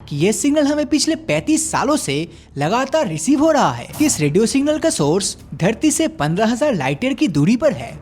कि ये सिग्नल हमें पिछले 35 सालों से लगातार रिसीव हो रहा है। इस रेडियो सिग्नल का सोर्स धरती से 15,000 लाइट ईयर की दूरी पर है।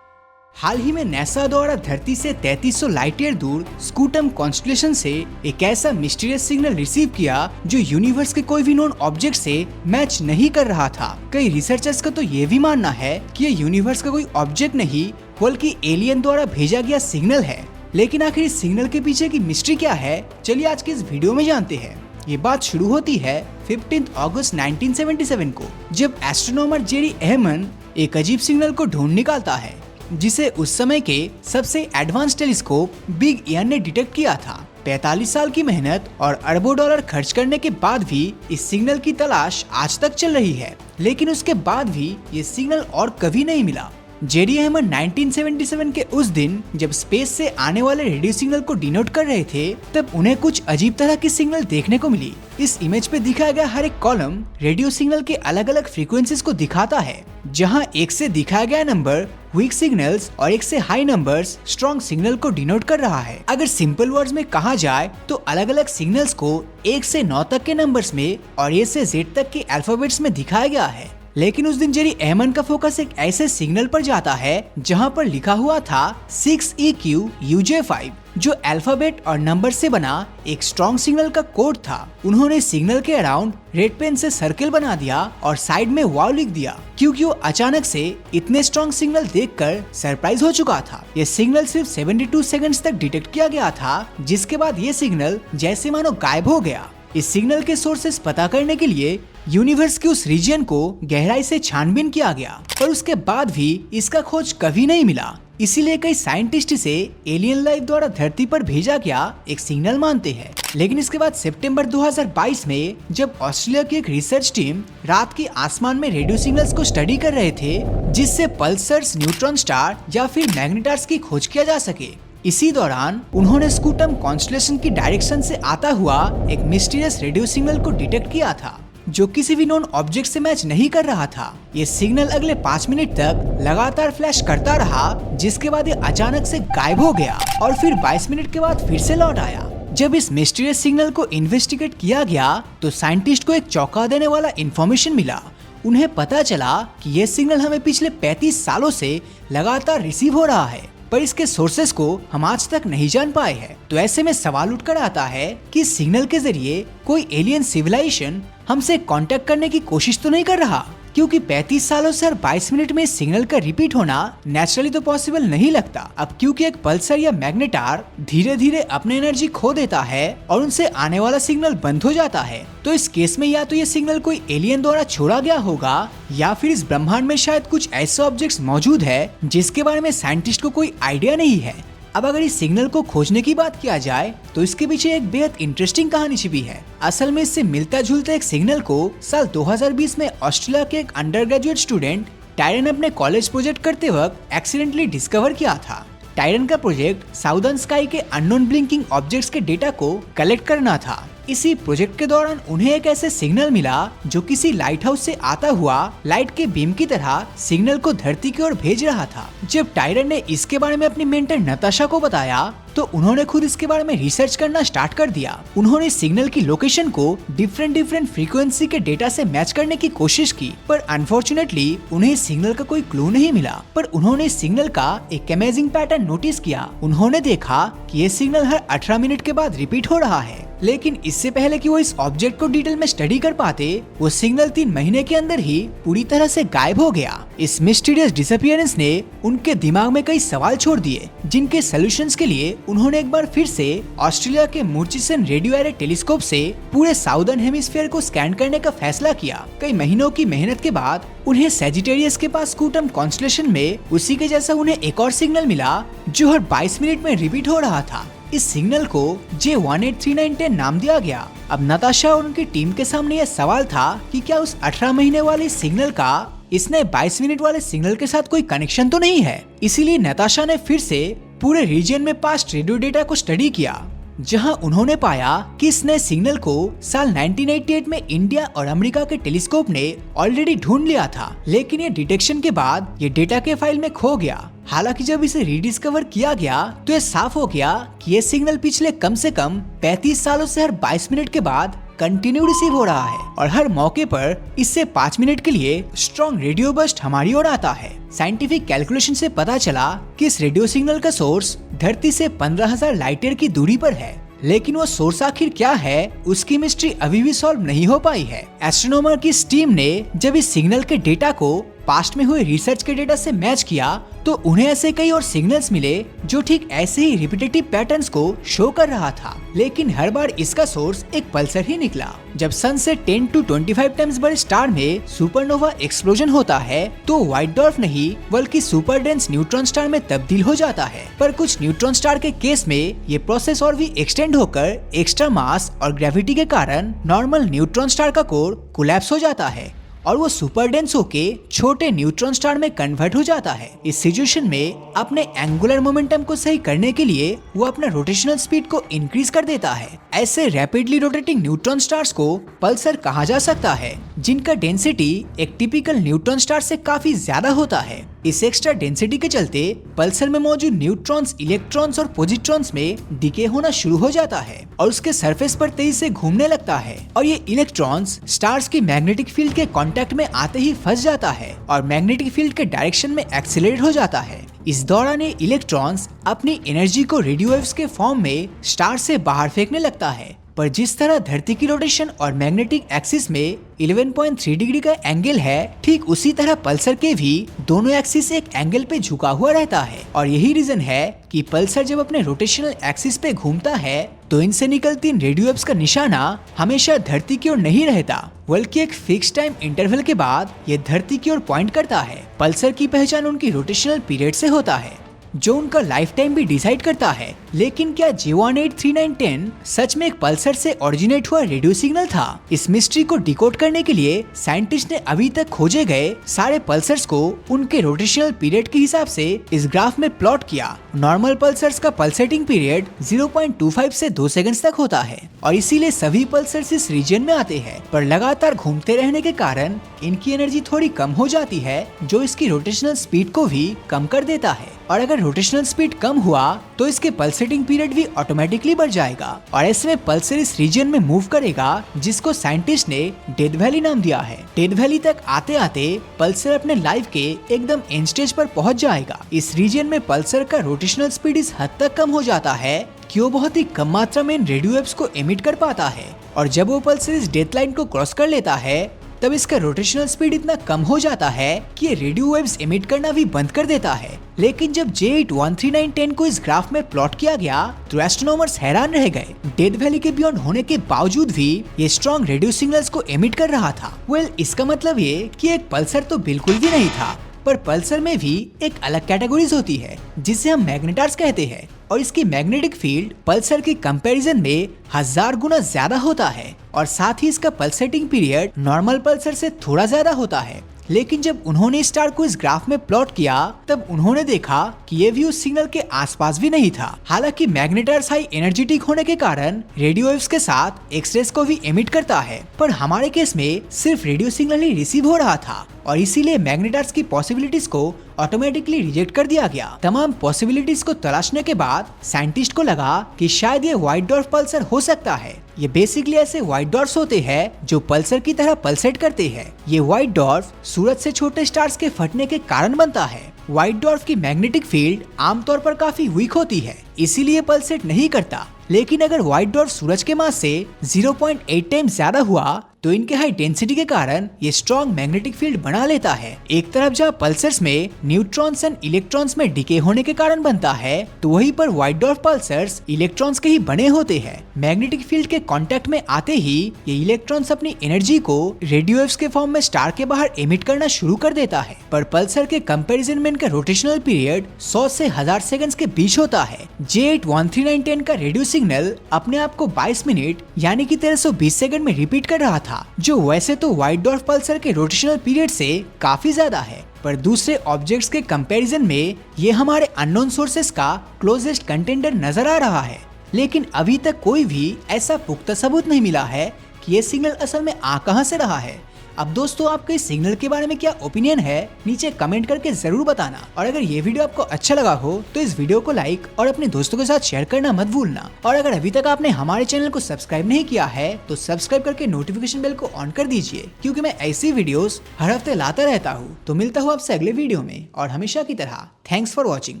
हाल ही में नासा द्वारा धरती से 3300 लाइट ईयर दूर स्कूटम कॉन्स्टेलेशन से एक ऐसा मिस्टीरियस सिग्नल रिसीव किया जो यूनिवर्स के कोई भी नॉन ऑब्जेक्ट से मैच नहीं कर रहा था। कई रिसर्चर्स का तो ये भी मानना है कि ये यूनिवर्स का कोई ऑब्जेक्ट नहीं बल्कि एलियन द्वारा भेजा गया सिग्नल है। लेकिन आखिर इस सिग्नल के पीछे की मिस्ट्री क्या है, चलिए आज के इस वीडियो में जानते हैं। ये बात शुरू होती है 15 अगस्त 1977 को, जब एस्ट्रोनॉमर जेरी एहमन एक अजीब सिग्नल को ढूंढ निकालता है जिसे उस समय के सबसे एडवांस टेलीस्कोप बिग ईयर ने डिटेक्ट किया था। 45 साल की मेहनत और अरबों डॉलर खर्च करने के बाद भी इस सिग्नल की तलाश आज तक चल रही है, लेकिन उसके बाद भी ये सिग्नल और कभी नहीं मिला। जेरी एहमन 1977 के उस दिन जब स्पेस से आने वाले रेडियो सिग्नल को डिनोट कर रहे थे, तब उन्हें कुछ अजीब तरह की सिग्नल देखने को मिली। इस इमेज पे दिखाया गया हर एक कॉलम रेडियो सिग्नल के अलग अलग फ्रीक्वेंसीज को दिखाता है, जहां एक से दिखाया गया नंबर वीक सिग्नल्स और एक से हाई नंबर्स स्ट्रॉन्ग सिग्नल को डिनोट कर रहा है। अगर सिंपल वर्ड्स में कहा जाए तो अलग अलग सिग्नल्स को 1 से 9 तक के नंबर्स में और A से Z तक के अल्फाबेट्स में दिखाया गया है। लेकिन उस दिन जेरी एहमन का फोकस एक ऐसे सिग्नल पर जाता है जहां पर लिखा हुआ था 6EQUJ5, जो अल्फाबेट और नंबर से बना एक स्ट्रॉन्ग सिग्नल का कोड था। उन्होंने सिग्नल के अराउंड रेड पेन से सर्कल बना दिया और साइड में वाव लिख दिया, क्योंकि वो अचानक से इतने स्ट्रॉन्ग सिग्नल देखकर सरप्राइज हो चुका था। ये सिग्नल सिर्फ 72 सेकंड्स तक डिटेक्ट किया गया था, जिसके बाद ये सिग्नल जैसे मानो गायब हो गया। इस सिग्नल के सोर्सेस पता करने के लिए यूनिवर्स के उस रीजन को गहराई से छानबीन किया गया, पर उसके बाद भी इसका खोज कभी नहीं मिला। इसीलिए कई साइंटिस्ट इसे एलियन लाइफ द्वारा धरती पर भेजा गया एक सिग्नल मानते हैं। लेकिन इसके बाद सितंबर 2022 में जब ऑस्ट्रेलिया की एक रिसर्च टीम रात के आसमान में रेडियो सिग्नल्स को स्टडी कर रहे थे, जिससे पल्सर्स, न्यूट्रॉन स्टार या फिर मैग्नेटार्स की खोज किया जा सके, इसी दौरान उन्होंने स्कूटम कॉन्स्टेलेशन की डायरेक्शन से आता हुआ एक मिस्टीरियस रेडियो सिग्नल को डिटेक्ट किया था, जो किसी भी नॉन ऑब्जेक्ट से मैच नहीं कर रहा था। ये सिग्नल अगले 5 मिनट तक लगातार फ्लैश करता रहा, जिसके बाद ये अचानक से गायब हो गया और फिर 22 मिनट के बाद फिर से लौट आया। जब इस मिस्टीरियस सिग्नल को इन्वेस्टिगेट किया गया तो साइंटिस्ट को एक चौंका देने वाला इंफॉर्मेशन मिला। उन्हें पता चला कि ये सिग्नल हमें पिछले 35 सालों से लगातार रिसीव हो रहा है, पर इसके सोर्सेस को हम आज तक नहीं जान पाए हैं। तो ऐसे में सवाल उठकर आता है कि इस सिग्नल के जरिए कोई एलियन सिविलाइजेशन हमसे कांटेक्ट करने की कोशिश तो नहीं कर रहा, क्योंकि 35 सालों से हर 22 मिनट में सिग्नल का रिपीट होना नेचुरली तो पॉसिबल नहीं लगता। अब क्योंकि एक पल्सर या मैग्नेटार धीरे धीरे अपनी एनर्जी खो देता है और उनसे आने वाला सिग्नल बंद हो जाता है, तो इस केस में या तो ये सिग्नल कोई एलियन द्वारा छोड़ा गया होगा या फिर इस ब्रह्मांड में शायद कुछ ऐसे ऑब्जेक्ट्स मौजूद है जिसके बारे में साइंटिस्ट को कोई आइडिया नहीं है। अब अगर इस सिग्नल को खोजने की बात किया जाए तो इसके पीछे एक बेहद इंटरेस्टिंग कहानी छिपी है। असल में इससे मिलता जुलता एक सिग्नल को साल 2020 में ऑस्ट्रेलिया के एक अंडर ग्रेजुएट स्टूडेंट टायरन अपने कॉलेज प्रोजेक्ट करते वक्त एक्सीडेंटली डिस्कवर किया था। टायरन का प्रोजेक्ट साउदर्न स्काई के अननोन ब्लिंकिंग ऑब्जेक्ट्स के डेटा को कलेक्ट करना था। इसी प्रोजेक्ट के दौरान उन्हें एक ऐसे सिग्नल मिला जो किसी लाइट हाउस से आता हुआ लाइट के बीम की तरह सिग्नल को धरती की ओर भेज रहा था। जब टायरन ने इसके बारे में अपनी मेंटर नताशा को बताया तो उन्होंने खुद इसके बारे में रिसर्च करना स्टार्ट कर दिया। उन्होंने सिग्नल की लोकेशन को डिफरेंट फ्रीक्वेंसी के डेटा से मैच करने की कोशिश की, पर अनफॉर्चुनेटली उन्हें इस सिग्नल का कोई क्लू नहीं मिला। पर उन्होंने इस सिग्नल का एक अमेजिंग पैटर्न नोटिस किया। उन्होंने देखा कि ये सिग्नल हर 18 मिनट के बाद रिपीट हो रहा है। लेकिन इससे पहले कि वो इस ऑब्जेक्ट को डिटेल में स्टडी कर पाते, वो सिग्नल 3 महीने के अंदर ही पूरी तरह से गायब हो गया। इस मिस्टीरियस डिसअपीयरेंस ने उनके दिमाग में कई सवाल छोड़ दिए, जिनके सॉल्यूशंस के लिए उन्होंने एक बार फिर से ऑस्ट्रेलिया के मुर्चिसन रेडियो एरे टेलीस्कोप से पूरे साउदर्न हेमिस्फीयर को स्कैन करने का फैसला किया। कई महीनों की मेहनत के बाद उन्हें सैजिटेरियस के पास स्कूटम कॉन्स्टेलेशन में उसी के जैसा उन्हें एक और सिग्नल मिला जो हर 22 मिनट में रिपीट हो रहा था। इस सिग्नल को J183910 नाम दिया गया। अब नताशा और उनकी टीम के सामने यह सवाल था कि क्या उस 18 महीने वाले सिग्नल का इसने 22 मिनट वाले सिग्नल के साथ कोई कनेक्शन तो नहीं है। इसीलिए नताशा ने फिर से पूरे रीजन में पास्ट रेडियो डेटा को स्टडी किया। जहां उन्होंने पाया कि इस नए सिग्नल को साल 1988 में इंडिया और अमेरिका के टेलीस्कोप ने ऑलरेडी ढूंढ लिया था, लेकिन ये डिटेक्शन के बाद ये डेटा के फाइल में खो गया। हालांकि जब इसे रीडिस्कवर किया गया तो ये साफ हो गया कि ये सिग्नल पिछले कम से कम 35 सालों से हर 22 मिनट के बाद कंटिन्यू रिसीव हो रहा है और हर मौके पर इससे 5 मिनट के लिए स्ट्रॉन्ग रेडियो बर्स्ट हमारी ओर आता है। साइंटिफिक कैलकुलेशन से पता चला कि इस रेडियो सिग्नल का सोर्स धरती से 15,000 लाइट ईयर की दूरी पर है, लेकिन वो सोर्स आखिर क्या है उसकी मिस्ट्री अभी भी सॉल्व नहीं हो पाई है। एस्ट्रोनॉमर की इस टीम ने जब इस सिग्नल के डेटा को पास्ट में हुए रिसर्च के डेटा से मैच किया तो उन्हें ऐसे कई और सिग्नल्स मिले जो ठीक ऐसे ही रिपीटेटिव पैटर्न्स को शो कर रहा था, लेकिन हर बार इसका सोर्स एक पल्सर ही निकला। जब सन से 10 to 25 टाइम्स बड़े स्टार में सुपरनोवा एक्सप्लोजन होता है तो व्हाइट डॉर्फ नहीं बल्कि सुपर डेंस न्यूट्रॉन स्टार में तब्दील हो जाता है। पर कुछ न्यूट्रॉन स्टार के केस में ये प्रोसेस और भी एक्सटेंड होकर एक्स्ट्रा मास और ग्रेविटी के कारण नॉर्मल न्यूट्रॉन स्टार का कोर कोलैप्स हो जाता है और वो सुपर डेंस होके छोटे न्यूट्रॉन स्टार में कन्वर्ट हो जाता है। इस सिचुएशन में अपने एंगुलर मोमेंटम को सही करने के लिए वो अपना रोटेशनल स्पीड को इंक्रीज कर देता है। ऐसे रैपिडली रोटेटिंग न्यूट्रॉन स्टार्स को पल्सर कहा जा सकता है, जिनका डेंसिटी एक टिपिकल न्यूट्रॉन स्टार से काफी ज्यादा होता है। इस एक्स्ट्रा डेंसिटी के चलते पल्सर में मौजूद न्यूट्रॉन्स, इलेक्ट्रॉन्स और पॉजिट्रॉन्स में डिके होना शुरू हो जाता है और उसके सरफेस पर तेजी से घूमने लगता है और ये इलेक्ट्रॉन्स स्टार्स की मैग्नेटिक फील्ड के कांटेक्ट में आते ही फंस जाता है और मैग्नेटिक फील्ड के डायरेक्शन में एक्सीलरेट हो जाता है। इस दौरान ये इलेक्ट्रॉन्स अपनी एनर्जी को रेडियो वेव्स के फॉर्म में स्टार से बाहर फेंकने लगता है। पर जिस तरह धरती की रोटेशन और मैग्नेटिक एक्सिस में 11.3 डिग्री का एंगल है, ठीक उसी तरह पल्सर के भी दोनों एक्सिस एक एंगल पे झुका हुआ रहता है और यही रीजन है कि पल्सर जब अपने रोटेशनल एक्सिस पे घूमता है तो इनसे निकलती इन रेडियो वेव्स का निशाना हमेशा धरती की ओर नहीं रहता, बल्कि एक फिक्स टाइम इंटरवल के बाद ये धरती की ओर पॉइंट करता है। पल्सर की पहचान उनकी रोटेशनल पीरियड से होता है, जो उनका लाइफ टाइम भी डिसाइड करता है। लेकिन क्या J183910 सच में एक पल्सर से ओरिजिनेट हुआ रेडियो सिग्नल था? इस मिस्ट्री को डिकोड करने के लिए साइंटिस्ट ने अभी तक खोजे गए सारे पल्सर्स को उनके रोटेशनल पीरियड के हिसाब से इस ग्राफ में प्लॉट किया। नॉर्मल पल्सर्स का पल्सेटिंग पीरियड 0.25 से 2 सेकंड्स तक होता है और इसीलिए सभी पल्सर्स इस रीजन में आते हैं, पर लगातार घूमते रहने के कारण इनकी एनर्जी थोड़ी कम हो जाती है, जो इसकी रोटेशनल स्पीड को भी कम कर देता है। और अगर रोटेशनल स्पीड कम हुआ तो इसके पल्सेटिंग पीरियड भी ऑटोमेटिकली बढ़ जाएगा और ऐसे में पल्सर इस रीजन में मूव करेगा, जिसको साइंटिस्ट ने डेथ वैली नाम दिया है। डेथ वैली तक आते आते पल्सर अपने लाइफ के एकदम एंड स्टेज पर पहुंच जाएगा। इस रीजन में पल्सर का रोटेशनल स्पीड इस हद तक कम हो जाता है कि वो बहुत ही कम मात्रा में इन रेडियो वेव्स को एमिट कर पाता है और जब वो पल्सर इस डेथ लाइन को क्रॉस कर लेता है तब इसका रोटेशनल स्पीड इतना कम हो जाता है कि ये रेडियो वेव्स एमिट करना भी बंद कर देता है। लेकिन जब J8139110 को इस ग्राफ में प्लॉट किया गया तो एस्ट्रोनॉमर्स हैरान रह गए। डेथ वैली के बियॉन्ड होने के बावजूद भी ये स्ट्रॉन्ग रेडियो सिग्नल्स को एमिट कर रहा था। इसका मतलब ये कि एक पल्सर तो बिल्कुल भी नहीं था, पर पल्सर में भी एक अलग कैटेगरीज होती है जिसे हम मैग्नेटार्स कहते हैं और इसकी मैग्नेटिक फील्ड पल्सर के कंपैरिजन में 1000 गुना ज्यादा होता है और साथ ही इसका पल्सेटिंग पीरियड नॉर्मल पल्सर से थोड़ा ज्यादा होता है। लेकिन जब उन्होंने स्टार को इस ग्राफ में प्लॉट किया तब उन्होंने देखा कि ये भी उस सिग्नल के आसपास भी नहीं था। हालांकि मैग्नेटार्स हाई एनर्जेटिक होने के कारण रेडियो वेव्स के साथ एक्सरेस को भी एमिट करता है, पर हमारे केस में सिर्फ रेडियो सिग्नल ही रिसीव हो रहा था और इसीलिए मैग्नेटार्स की पॉसिबिलिटीज को ऑटोमेटिकली रिजेक्ट कर दिया गया। तमाम पॉसिबिलिटीज को तलाशने के बाद साइंटिस्ट को लगा कि शायद ये व्हाइट डॉर्फ पल्सर हो सकता है। ये बेसिकली ऐसे व्हाइट डॉर्फ्स होते हैं जो पल्सर की तरह पल्सेट करते हैं। ये व्हाइट डॉर्फ सूरज से छोटे स्टार्स के फटने के कारण बनता है। व्हाइट डॉर्फ की मैग्नेटिक फील्ड आमतौर पर काफी वीक होती है, इसीलिए पल्सेट नहीं करता। लेकिन अगर व्हाइट डॉर्फ सूरज के मास से 0.8 टाइम ज्यादा हुआ तो इनके हाई डेंसिटी के कारण ये स्ट्रॉन्ग मैग्नेटिक फील्ड बना लेता है। एक तरफ जहाँ पल्सर्स में न्यूट्रॉन्स एंड इलेक्ट्रॉन्स में डिके होने के कारण बनता है, तो वहीं पर व्हाइट डॉर्फ पल्सर्स इलेक्ट्रॉन्स के ही बने होते हैं। मैग्नेटिक फील्ड के कांटेक्ट में आते ही ये इलेक्ट्रॉन्स अपनी एनर्जी को रेडियो वेव्स के फॉर्म में स्टार के बाहर एमिट करना शुरू कर देता है। पर पल्सर के कंपैरिजन में इनका रोटेशनल पीरियड 100 से 1000 सेकंड्स के बीच होता है। J8139110 का रेडियो सिग्नल अपने आप को 22 मिनट यानी कि 1320 सेकंड में रिपीट कर रहा था, जो वैसे तो व्हाइट डॉर्फ पल्सर के रोटेशनल पीरियड से काफी ज्यादा है, पर दूसरे ऑब्जेक्ट्स के कंपैरिजन में ये हमारे अननोन सोर्सेस का क्लोजेस्ट कंटेंडर नजर आ रहा है। लेकिन अभी तक कोई भी ऐसा पुख्ता सबूत नहीं मिला है कि ये सिग्नल असल में आ कहां से रहा है। अब दोस्तों, आपके इस सिग्नल के बारे में क्या ओपिनियन है, नीचे कमेंट करके जरूर बताना। और अगर ये वीडियो आपको अच्छा लगा हो तो इस वीडियो को लाइक और अपने दोस्तों के साथ शेयर करना मत भूलना। और अगर अभी तक आपने हमारे चैनल को सब्सक्राइब नहीं किया है तो सब्सक्राइब करके नोटिफिकेशन बेल को ऑन कर दीजिए, क्योंकि मैं ऐसी वीडियोस हर हफ्ते लाता रहता हूँ। तो मिलता हूँ आपसे अगले वीडियो में, और हमेशा की तरह थैंक्स फॉर वॉचिंग।